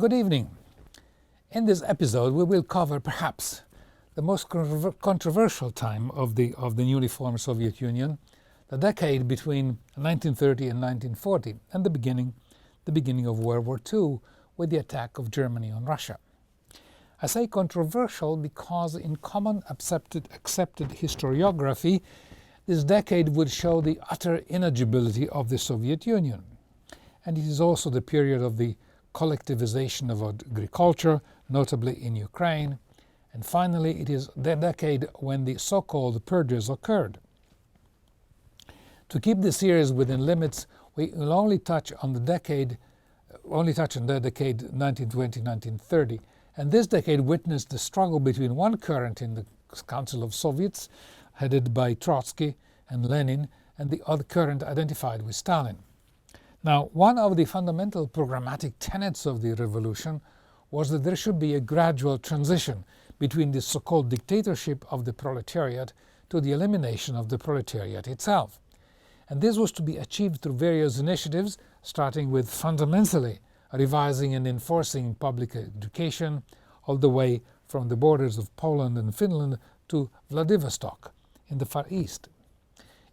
Good evening. In this episode we will cover perhaps the most controversial time of the newly formed Soviet Union, the decade between 1930 and 1940, and the beginning of World War II with the attack of Germany on Russia. I say controversial because in common accepted historiography, this decade would show the utter ineligibility of the Soviet Union. And it is also the period of the collectivization of agriculture, notably in Ukraine. And finally, it is the decade when the so-called Purges occurred. To keep the series within limits, we will only touch on the decade 1920-1930. And this decade witnessed the struggle between one current in the Council of Soviets, headed by Trotsky and Lenin, and the other current identified with Stalin. Now, one of the fundamental programmatic tenets of the revolution was that there should be a gradual transition between the so-called dictatorship of the proletariat to the elimination of the proletariat itself. And this was to be achieved through various initiatives, starting with fundamentally revising and enforcing public education, all the way from the borders of Poland and Finland to Vladivostok in the Far East.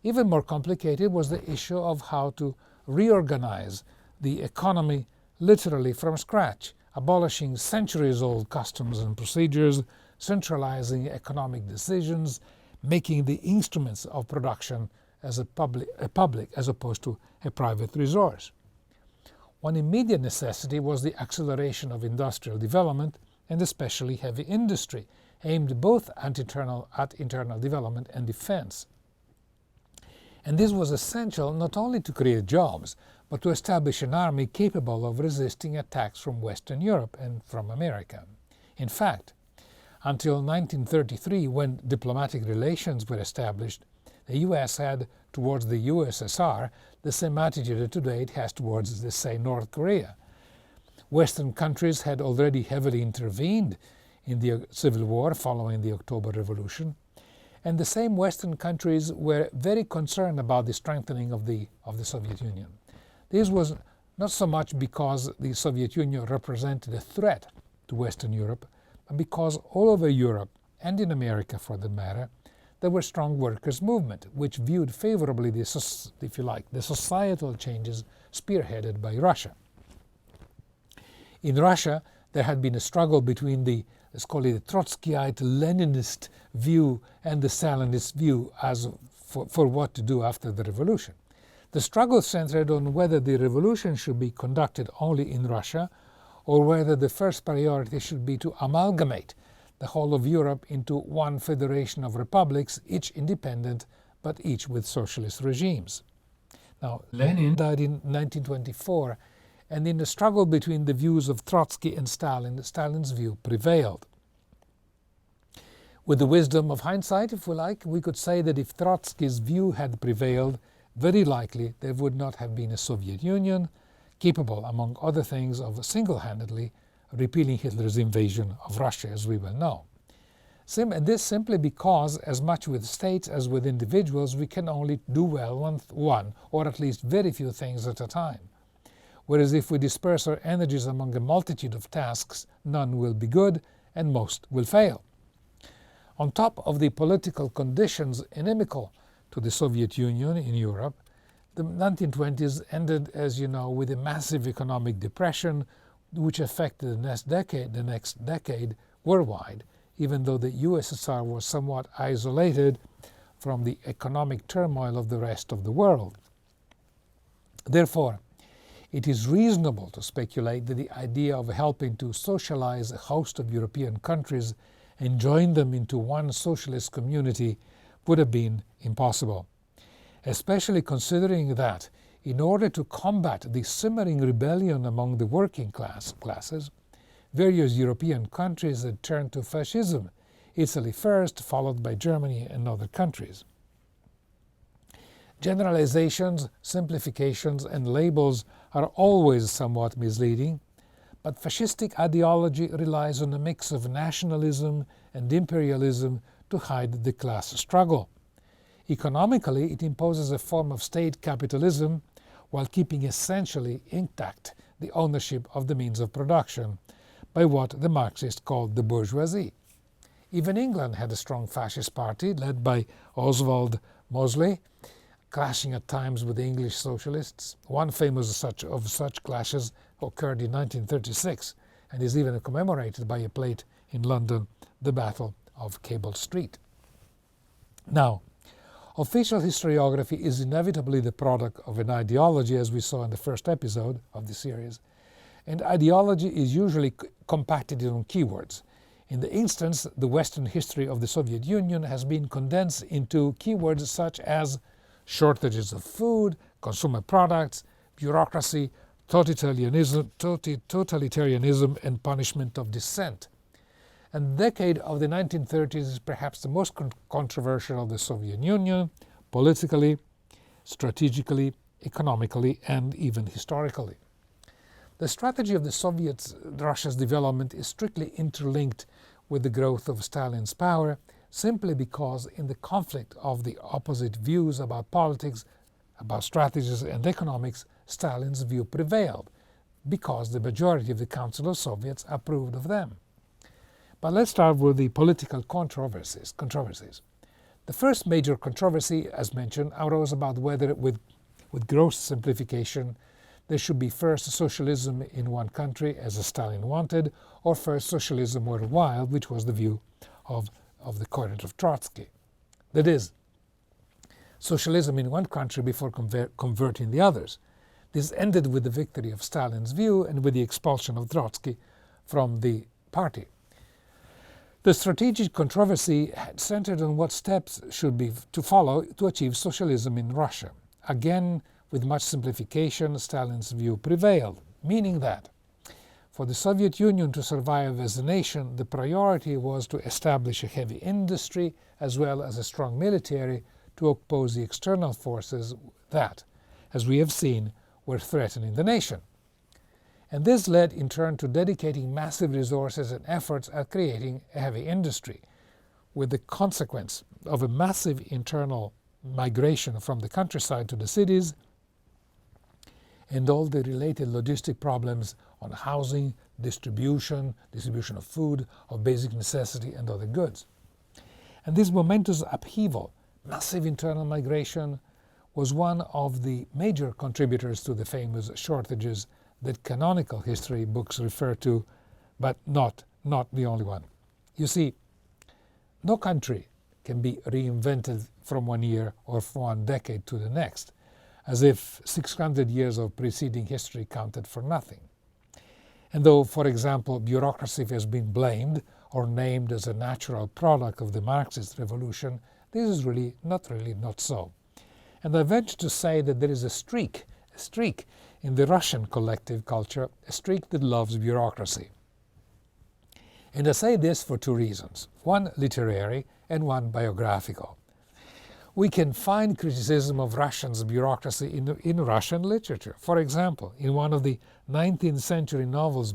Even more complicated was the issue of how to reorganize the economy literally from scratch, abolishing centuries-old customs and procedures, centralizing economic decisions, making the instruments of production as a public as opposed to a private resource. One immediate necessity was the acceleration of industrial development, and especially heavy industry, aimed both at internal development and defense. And this was essential not only to create jobs, but to establish an army capable of resisting attacks from Western Europe and from America. In fact, until 1933, when diplomatic relations were established, the US had towards the USSR the same attitude that today it has towards, let's say, North Korea. Western countries had already heavily intervened in the Civil War following the October Revolution, and the same Western countries were very concerned about the strengthening of the Soviet Union. This was not so much because the Soviet Union represented a threat to Western Europe, but because all over Europe, and in America for that matter, there were strong workers' movement, which viewed favorably the societal changes spearheaded by Russia. In Russia, there had been a struggle between the, let's call it, the Trotskyite Leninist view and the Stalinist view as for what to do after the revolution. The struggle centered on whether the revolution should be conducted only in Russia, or whether the first priority should be to amalgamate the whole of Europe into one federation of republics, each independent but each with socialist regimes. Now, Lenin died in 1924, and in the struggle between the views of Trotsky and Stalin, Stalin's view prevailed. With the wisdom of hindsight, if we like, we could say that if Trotsky's view had prevailed, very likely there would not have been a Soviet Union capable, among other things, of single-handedly repealing Hitler's invasion of Russia, as we well know. And this simply because, as much with states as with individuals, we can only do well one, or at least very few things at a time. Whereas if we disperse our energies among a multitude of tasks, none will be good and most will fail. On top of the political conditions inimical to the Soviet Union in Europe, the 1920s ended, as you know, with a massive economic depression which affected the next decade worldwide, even though the USSR was somewhat isolated from the economic turmoil of the rest of the world. Therefore, it is reasonable to speculate that the idea of helping to socialize a host of European countries and join them into one socialist community would have been impossible, especially considering that in order to combat the simmering rebellion among the working classes, various European countries had turned to fascism, Italy first, followed by Germany and other countries. Generalizations, simplifications, and labels are always somewhat misleading, but fascistic ideology relies on a mix of nationalism and imperialism to hide the class struggle. Economically, it imposes a form of state capitalism while keeping essentially intact the ownership of the means of production by what the Marxists called the bourgeoisie. Even England had a strong fascist party led by Oswald Mosley, clashing at times with the English socialists. One famous of such clashes occurred in 1936 and is even commemorated by a plate in London, the Battle of Cable Street. Now, official historiography is inevitably the product of an ideology, as we saw in the first episode of the series, and ideology is usually compacted on keywords. In the instance, the Western history of the Soviet Union has been condensed into keywords such as shortages of food, consumer products, bureaucracy, totalitarianism, and punishment of dissent. And the decade of the 1930s is perhaps the most controversial of the Soviet Union, politically, strategically, economically, and even historically. The strategy of the Soviet Russia's development is strictly interlinked with the growth of Stalin's power, simply because in the conflict of the opposite views about politics, about strategies and economics, Stalin's view prevailed, because the majority of the Council of Soviets approved of them. But let's start with the political controversies. The first major controversy, as mentioned, arose about whether, with gross simplification, there should be first socialism in one country, as Stalin wanted, or first socialism worldwide, which was the view of the current of Trotsky. That is, socialism in one country before converting the others. This ended with the victory of Stalin's view and with the expulsion of Trotsky from the party. The strategic controversy centered on what steps should be to follow to achieve socialism in Russia. Again, with much simplification, Stalin's view prevailed, meaning that for the Soviet Union to survive as a nation, the priority was to establish a heavy industry as well as a strong military to oppose the external forces that, as we have seen, were threatening the nation. And this led in turn to dedicating massive resources and efforts at creating a heavy industry, with the consequence of a massive internal migration from the countryside to the cities and all the related logistic problems on housing, distribution of food, of basic necessity and other goods. And this momentous upheaval, massive internal migration, was one of the major contributors to the famous shortages that canonical history books refer to, but not the only one. You see, no country can be reinvented from one year or from one decade to the next, as if 600 years of preceding history counted for nothing. And though, for example, bureaucracy has been blamed or named as a natural product of the Marxist revolution, this is not so. And I venture to say that there is a streak in the Russian collective culture, a streak that loves bureaucracy. And I say this for two reasons, one literary and one biographical. We can find criticism of Russians' bureaucracy in Russian literature. For example, in one of the 19th century novels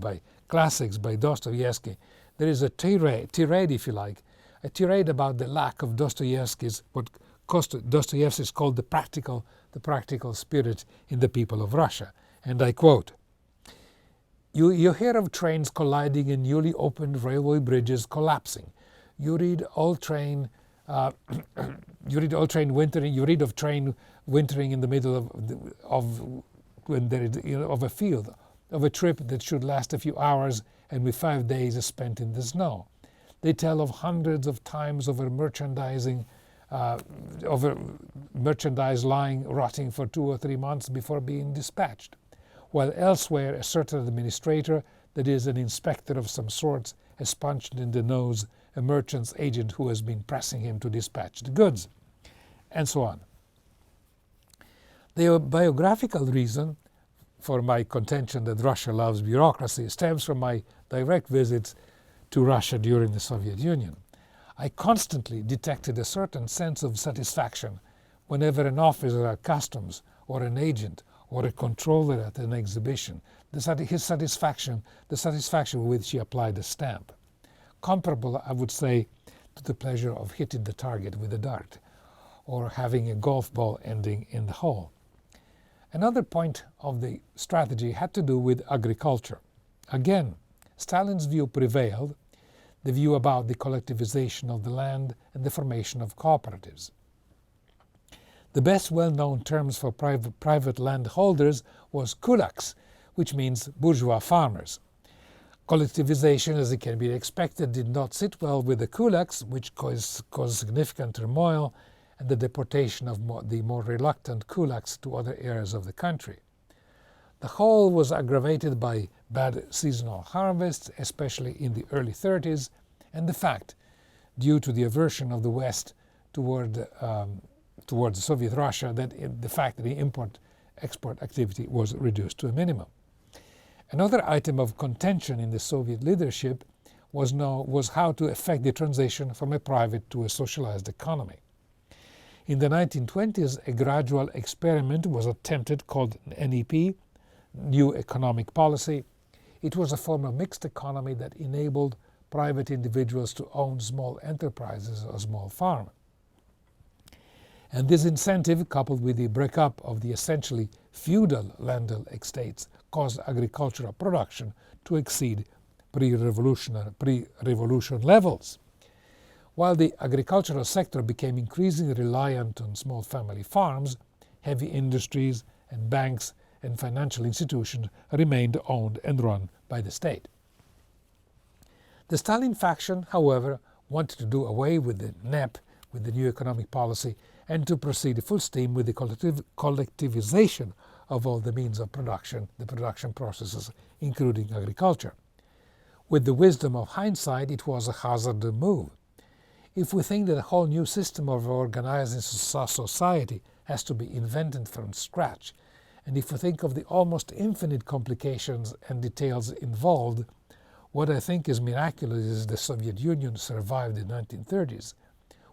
classics by Dostoevsky, there is a tirade if you like, a tirade about the lack of Dostoevsky's, what Dostoevsky called the practical spirit in the people of Russia. And I quote, You hear of trains colliding and newly opened railway bridges collapsing. You read of train wintering in the middle of a field, of a trip that should last a few hours and with 5 days spent in the snow. They tell of hundreds of times over merchandise lying rotting for 2 or 3 months before being dispatched, while elsewhere a certain administrator, that is an inspector of some sort, has punched in the nose a merchant's agent who has been pressing him to dispatch the goods, and so on. The biographical reason for my contention that Russia loves bureaucracy stems from my direct visits to Russia during the Soviet Union. I constantly detected a certain sense of satisfaction whenever an officer at customs or an agent or a controller at an exhibition, the satisfaction with which he applied a stamp. Comparable, I would say, to the pleasure of hitting the target with a dart or having a golf ball ending in the hole. Another point of the strategy had to do with agriculture. Again, Stalin's view prevailed, the view about the collectivization of the land and the formation of cooperatives. The best well-known terms for private landholders was kulaks, which means bourgeois farmers. Collectivization, as it can be expected, did not sit well with the kulaks, which caused significant turmoil and the deportation of the more reluctant kulaks to other areas of the country. The whole was aggravated by bad seasonal harvests, especially in the early 30s, and the fact, due to the aversion of the West towards Soviet Russia, that the import-export activity was reduced to a minimum. Another item of contention in the Soviet leadership was how to effect the transition from a private to a socialized economy. In the 1920s, a gradual experiment was attempted called NEP, New Economic Policy. It was a form of mixed economy that enabled private individuals to own small enterprises or small farms. And this incentive, coupled with the breakup of the essentially feudal landed estates, caused agricultural production to exceed pre-revolution levels. While the agricultural sector became increasingly reliant on small family farms, heavy industries and banks and financial institutions remained owned and run by the state. The Stalin faction, however, wanted to do away with the NEP, with the new economic policy, and to proceed full steam with the collectivization of all the means of production, the production processes, including agriculture. With the wisdom of hindsight, it was a hazardous move. If we think that a whole new system of organizing society has to be invented from scratch, and if we think of the almost infinite complications and details involved, what I think is miraculous is the Soviet Union survived the 1930s,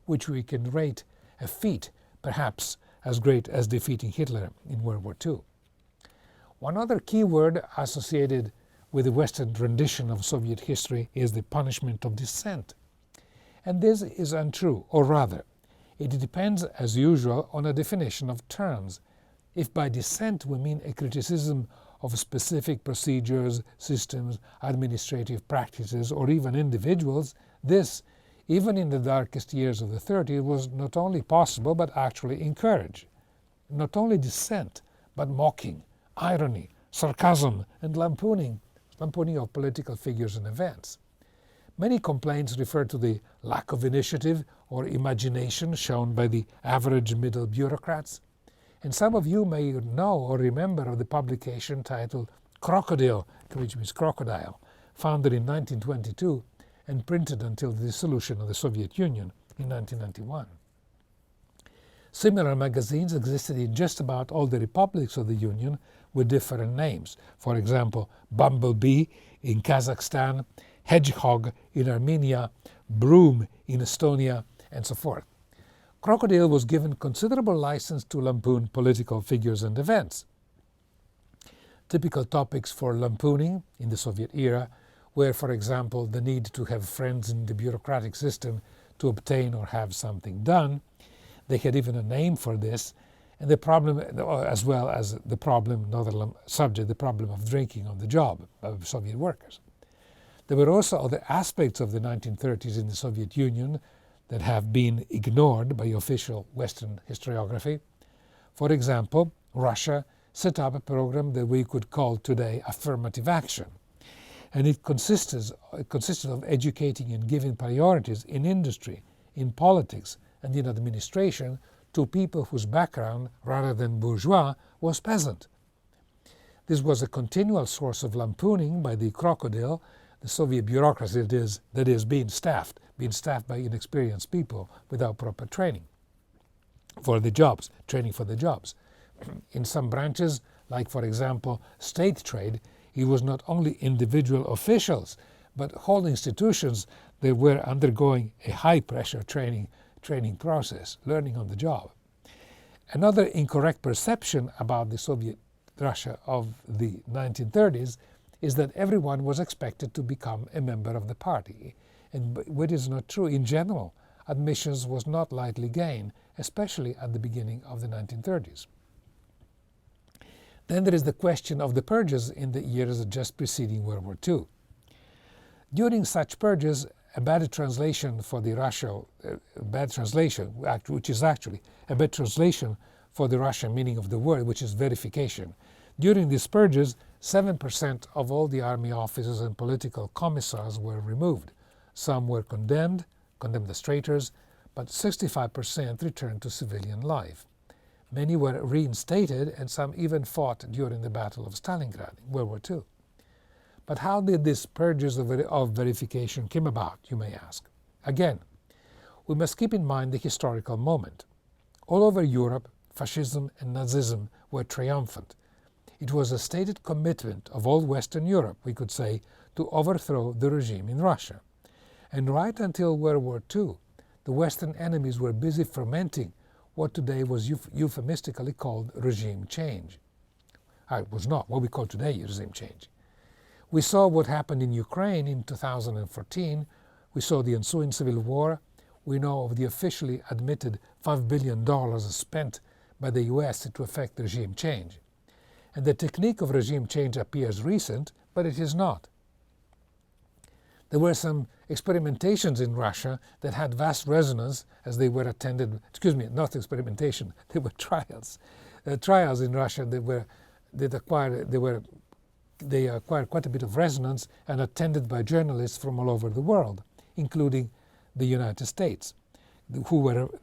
which we can rate a feat perhaps as great as defeating Hitler in World War II. One other key word associated with the Western rendition of Soviet history is the punishment of dissent. And this is untrue, or rather, it depends, as usual, on a definition of terms. If by dissent we mean a criticism of specific procedures, systems, administrative practices, or even individuals, this, even in the darkest years of the 30s, was not only possible but actually encouraged. Not only dissent, but mocking, irony, sarcasm, and lampooning of political figures and events. Many complaints refer to the lack of initiative or imagination shown by the average middle bureaucrats. And some of you may know or remember of the publication titled Crocodile, which means crocodile, founded in 1922 and printed until the dissolution of the Soviet Union in 1991. Similar magazines existed in just about all the republics of the Union with different names. For example, Bumblebee in Kazakhstan, Hedgehog in Armenia, Broom in Estonia, and so forth. Crocodile was given considerable license to lampoon political figures and events. Typical topics for lampooning in the Soviet era were, for example, the need to have friends in the bureaucratic system to obtain or have something done. They had even a name for this, and the problem, as well as the problem, another subject, the problem of drinking on the job by Soviet workers. There were also other aspects of the 1930s in the Soviet Union that have been ignored by official Western historiography. For example, Russia set up a program that we could call today Affirmative Action, and it consisted of educating and giving priorities in industry, in politics, and in administration to people whose background, rather than bourgeois, was peasant. This was a continual source of lampooning by the crocodile, the Soviet bureaucracy that is being staffed by inexperienced people without proper training for the jobs. In some branches, like for example state trade, it was not only individual officials, but whole institutions that were undergoing a high-pressure training process, learning on the job. Another incorrect perception about the Soviet Russia of the 1930s is that everyone was expected to become a member of the party. And what is not true in general, admissions was not lightly gained, especially at the beginning of the 1930s. Then there is the question of the purges in the years just preceding World War II. During such purges, a bad translation for the which is actually a bad translation for the Russian meaning of the word, which is verification. During these purges, 7% of all the army officers and political commissars were removed. Some were condemned as traitors, but 65% returned to civilian life. Many were reinstated, and some even fought during the Battle of Stalingrad in World War II. But how did these purges of verification come about, you may ask? Again, we must keep in mind the historical moment. All over Europe, fascism and Nazism were triumphant. It was a stated commitment of all Western Europe, we could say, to overthrow the regime in Russia. And right until World War II, the Western enemies were busy fermenting what today was euphemistically called regime change. It was not what we call today regime change. We saw what happened in Ukraine in 2014. We saw the ensuing civil war. We know of the officially admitted $5 billion spent by the US to effect regime change. And the technique of regime change appears recent, but it is not. There were some experimentations in Russia that had vast resonance as they were attended, not experimentation, they were trials. Trials in Russia they acquired quite a bit of resonance and attended by journalists from all over the world, including the United States, the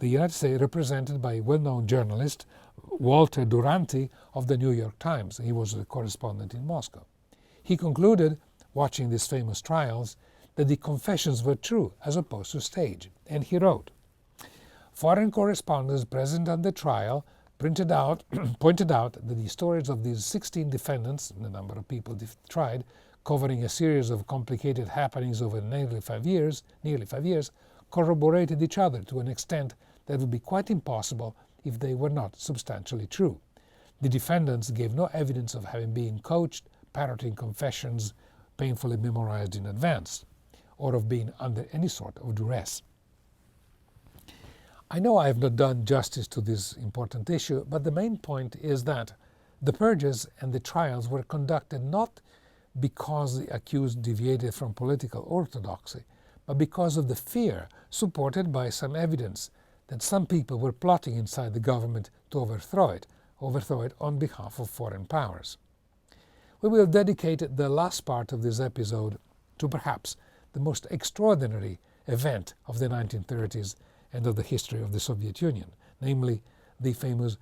United States represented by a well-known journalist, Walter Duranty of the New York Times. He was the correspondent in Moscow. He concluded, watching these famous trials, that the confessions were true as opposed to staged, and he wrote, "Foreign correspondents present at the trial pointed out that the stories of these 16 defendants, the number of people tried, covering a series of complicated happenings over nearly 5 years, corroborated each other to an extent that would be quite impossible if they were not substantially true. The defendants gave no evidence of having been coached, parroting confessions painfully memorized in advance, or of being under any sort of duress." I know I have not done justice to this important issue, but the main point is that the purges and the trials were conducted not because the accused deviated from political orthodoxy, but because of the fear, supported by some evidence, that some people were plotting inside the government to overthrow it on behalf of foreign powers. We will dedicate the last part of this episode to perhaps the most extraordinary event of the 1930s and of the history of the Soviet Union, namely the famous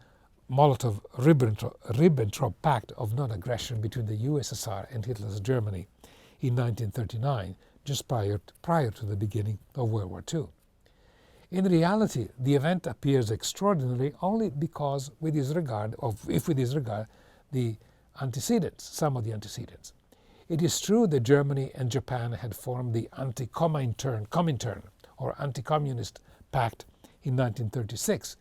Molotov-Ribbentrop Pact of non-aggression between the USSR and Hitler's Germany in 1939, just prior to the beginning of World War II. In reality, the event appears extraordinary only because if we disregard the antecedents, some of the antecedents. It is true that Germany and Japan had formed the Comintern or Anti-Communist Pact in 1936,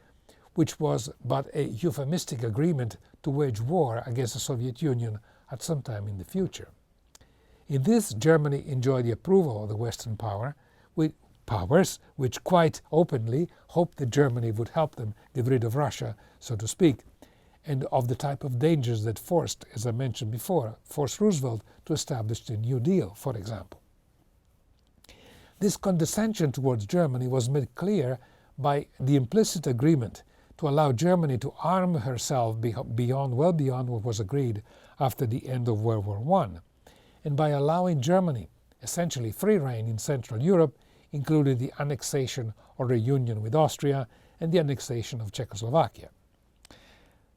which was but a euphemistic agreement to wage war against the Soviet Union at some time in the future. In this, Germany enjoyed the approval of the Western powers, which quite openly hoped that Germany would help them get rid of Russia, so to speak, and of the type of dangers that forced, as I mentioned before, Roosevelt to establish the New Deal, for example. This condescension towards Germany was made clear by the implicit agreement to allow Germany to arm herself well beyond what was agreed after the end of World War I, and by allowing Germany essentially free rein in Central Europe, including the annexation or reunion with Austria and the annexation of Czechoslovakia.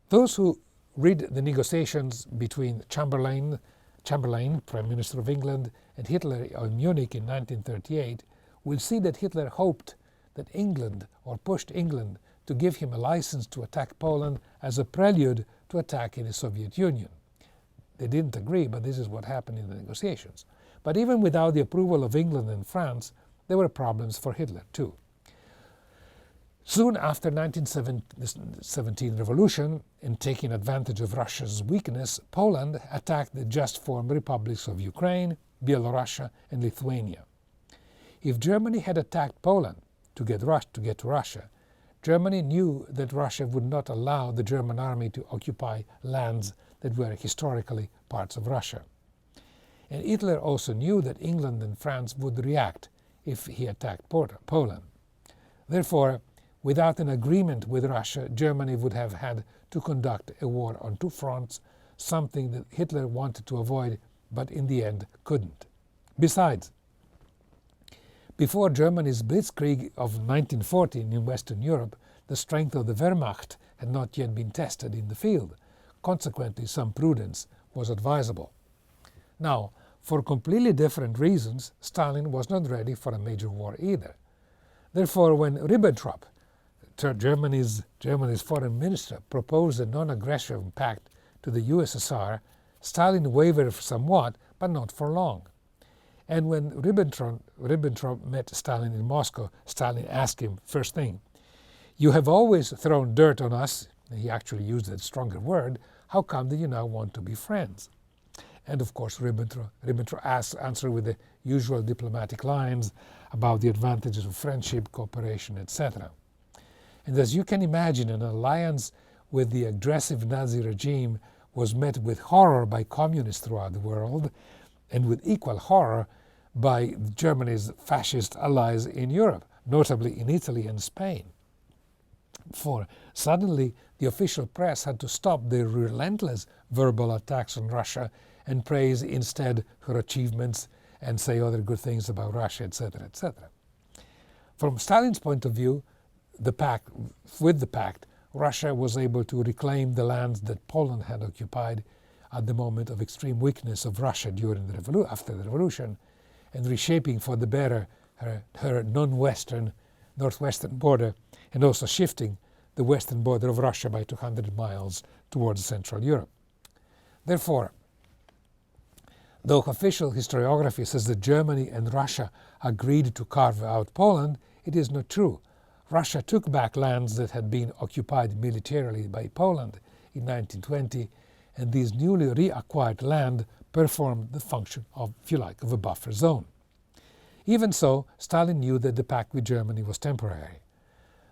Those who read the negotiations between Chamberlain, Prime Minister of England, and Hitler in Munich in 1938 will see that Hitler hoped that England, or pushed England, to give him a license to attack Poland as a prelude to attacking the Soviet Union. They didn't agree, but this is what happened in the negotiations. But even without the approval of England and France, there were problems for Hitler too. Soon after 1917 revolution, and taking advantage of Russia's weakness, Poland attacked the just formed republics of Ukraine, Belarus, and Lithuania. If Germany had attacked Poland to get to Russia, Germany knew that Russia would not allow the German army to occupy lands that were historically parts of Russia. And Hitler also knew that England and France would react if he attacked Poland. Therefore, without an agreement with Russia, Germany would have had to conduct a war on two fronts, something that Hitler wanted to avoid, but in the end couldn't. Besides, before Germany's blitzkrieg of 1914 in Western Europe, the strength of the Wehrmacht had not yet been tested in the field. Consequently, some prudence was advisable. Now, for completely different reasons, Stalin was not ready for a major war either. Therefore, when Ribbentrop, Germany's foreign minister, proposed a non-aggression pact to the USSR, Stalin wavered somewhat, but not for long. And when Ribbentrop met Stalin in Moscow, Stalin asked him, first thing, "You have always thrown dirt on us," he actually used a stronger word, "how come that you now want to be friends?" And of course Ribbentrop answered with the usual diplomatic lines about the advantages of friendship, cooperation, etc. And as you can imagine, an alliance with the aggressive Nazi regime was met with horror by communists throughout the world, and with equal horror by Germany's fascist allies in Europe, notably in Italy and Spain. For suddenly the official press had to stop their relentless verbal attacks on Russia and praise instead her achievements and say other good things about Russia, etc., etc. From Stalin's point of view, with the pact, Russia was able to reclaim the lands that Poland had occupied at the moment of extreme weakness of Russia after the revolution, and reshaping for the better her northwestern border, and also shifting the western border of Russia by 200 miles towards Central Europe. Therefore, though official historiography says that Germany and Russia agreed to carve out Poland, it is not true. Russia took back lands that had been occupied militarily by Poland in 1920, and these newly reacquired land performed the function of, if you like, of a buffer zone. Even so, Stalin knew that the pact with Germany was temporary.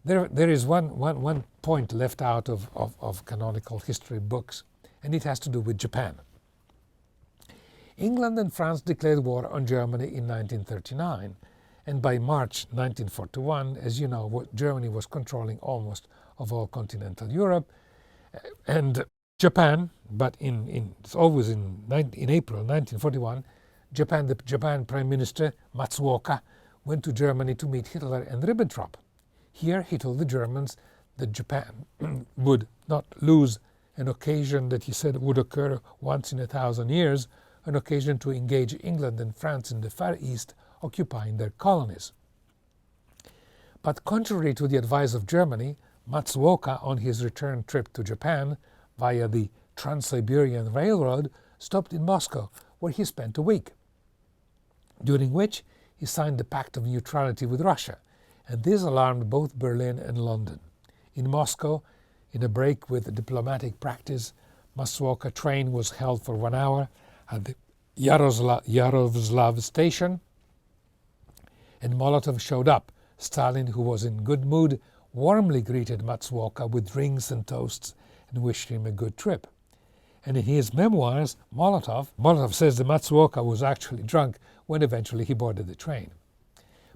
There is one point left out of canonical history books, and it has to do with Japan. England and France declared war on Germany in 1939, and by March 1941, as you know, Germany was controlling almost of all continental Europe, and Japan, but it's always in April 1941, the Japan Prime Minister Matsuoka went to Germany to meet Hitler and Ribbentrop. Here he told the Germans that Japan would not lose an occasion that he said would occur once in 1,000 years, an occasion to engage England and France in the Far East, occupying their colonies. But contrary to the advice of Germany, Matsuoka, on his return trip to Japan via the Trans-Siberian Railroad, stopped in Moscow, where he spent a week, during which he signed the Pact of Neutrality with Russia, and this alarmed both Berlin and London. In Moscow, in a break with diplomatic practice, Matsuoka train was held for 1 hour at the Yaroslav station, and Molotov showed up. Stalin, who was in good mood, warmly greeted Matsuoka with drinks and toasts and wished him a good trip. And in his memoirs, Molotov says that Matsuoka was actually drunk when eventually he boarded the train.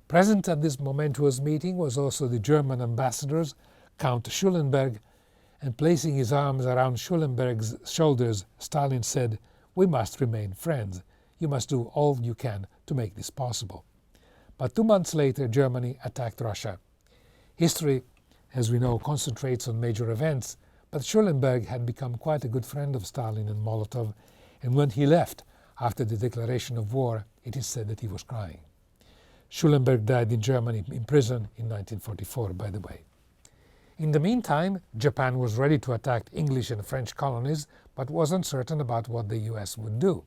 Present at this momentous meeting was also the German ambassador, Count Schulenberg, and placing his arms around Schulenberg's shoulders, Stalin said, "We must remain friends. You must do all you can to make this possible." But 2 months later, Germany attacked Russia. History, as we know, concentrates on major events, but Schulenberg had become quite a good friend of Stalin and Molotov, and when he left after the declaration of war, it is said that he was crying. Schulenberg died in Germany in prison in 1944, by the way. In the meantime, Japan was ready to attack English and French colonies, but was uncertain about what the US would do.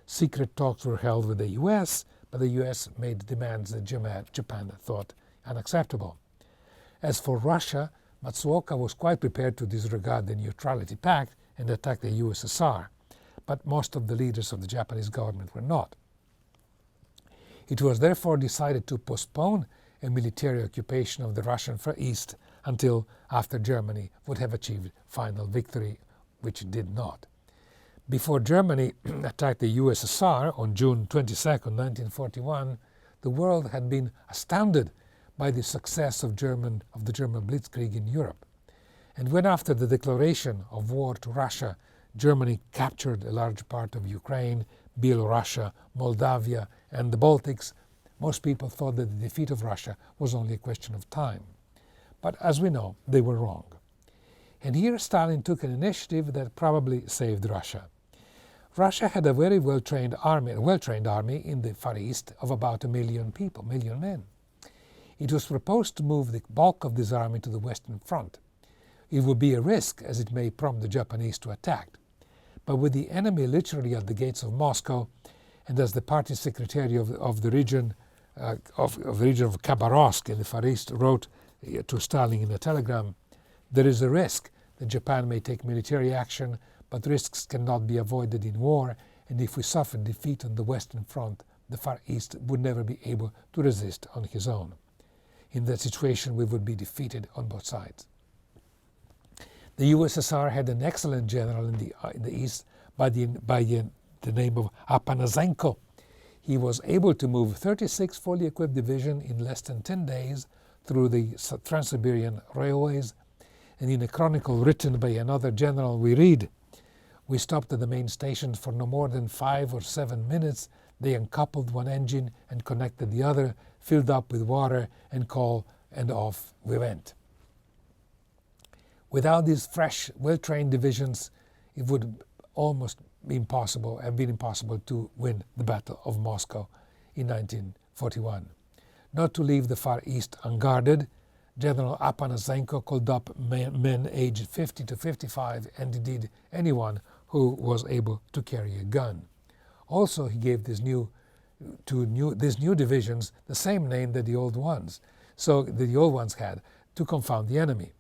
Secret talks were held with the US, but the US made demands that Japan thought unacceptable. As for Russia, Matsuoka was quite prepared to disregard the Neutrality Pact and attack the USSR, but most of the leaders of the Japanese government were not. It was therefore decided to postpone a military occupation of the Russian Far East until after Germany would have achieved final victory, which it did not. Before Germany attacked the USSR on June 22, 1941, the world had been astounded by the success of the German Blitzkrieg in Europe. And when after the declaration of war to Russia, Germany captured a large part of Ukraine, Belarus, Moldavia, and the Baltics, most people thought that the defeat of Russia was only a question of time. But as we know, they were wrong. And here Stalin took an initiative that probably saved Russia. Russia had a very well-trained army in the Far East of about 1 million people, 1 million men. It was proposed to move the bulk of this army to the Western Front. It would be a risk, as it may prompt the Japanese to attack. But with the enemy literally at the gates of Moscow, and as the party secretary of the region of Khabarovsk in the Far East wrote to Stalin in a telegram, there is a risk that Japan may take military action, but risks cannot be avoided in war, and if we suffer defeat on the Western Front, the Far East would never be able to resist on his own. In that situation, we would be defeated on both sides. The USSR had an excellent general in the East by the name of Apanasenko. He was able to move 36 fully equipped divisions in less than 10 days through the Trans-Siberian railways, and in a chronicle written by another general we read, "We stopped at the main station for no more than 5 or 7 minutes. They uncoupled one engine and connected the other, filled up with water, and coal, and off we went." Without these fresh, well-trained divisions, it would almost have been impossible to win the Battle of Moscow in 1941. Not to leave the Far East unguarded, General Apanasenko called up men aged 50 to 55 and indeed anyone who was able to carry a gun. Also, he gave these new divisions the same name that the old ones had, to confound the enemy.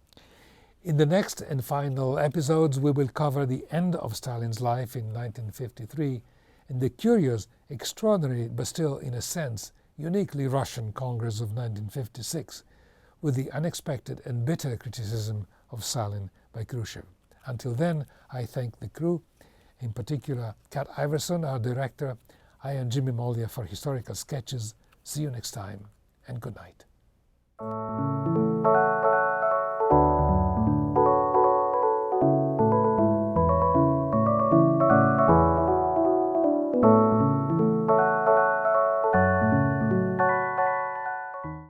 In the next and final episodes, we will cover the end of Stalin's life in 1953 and the curious, extraordinary, but still, in a sense, uniquely Russian Congress of 1956, with the unexpected and bitter criticism of Stalin by Khrushchev. Until then, I thank the crew, in particular Kat Iverson, our director. I am Jimmy Moldia for Historical Sketches. See you next time, and good night.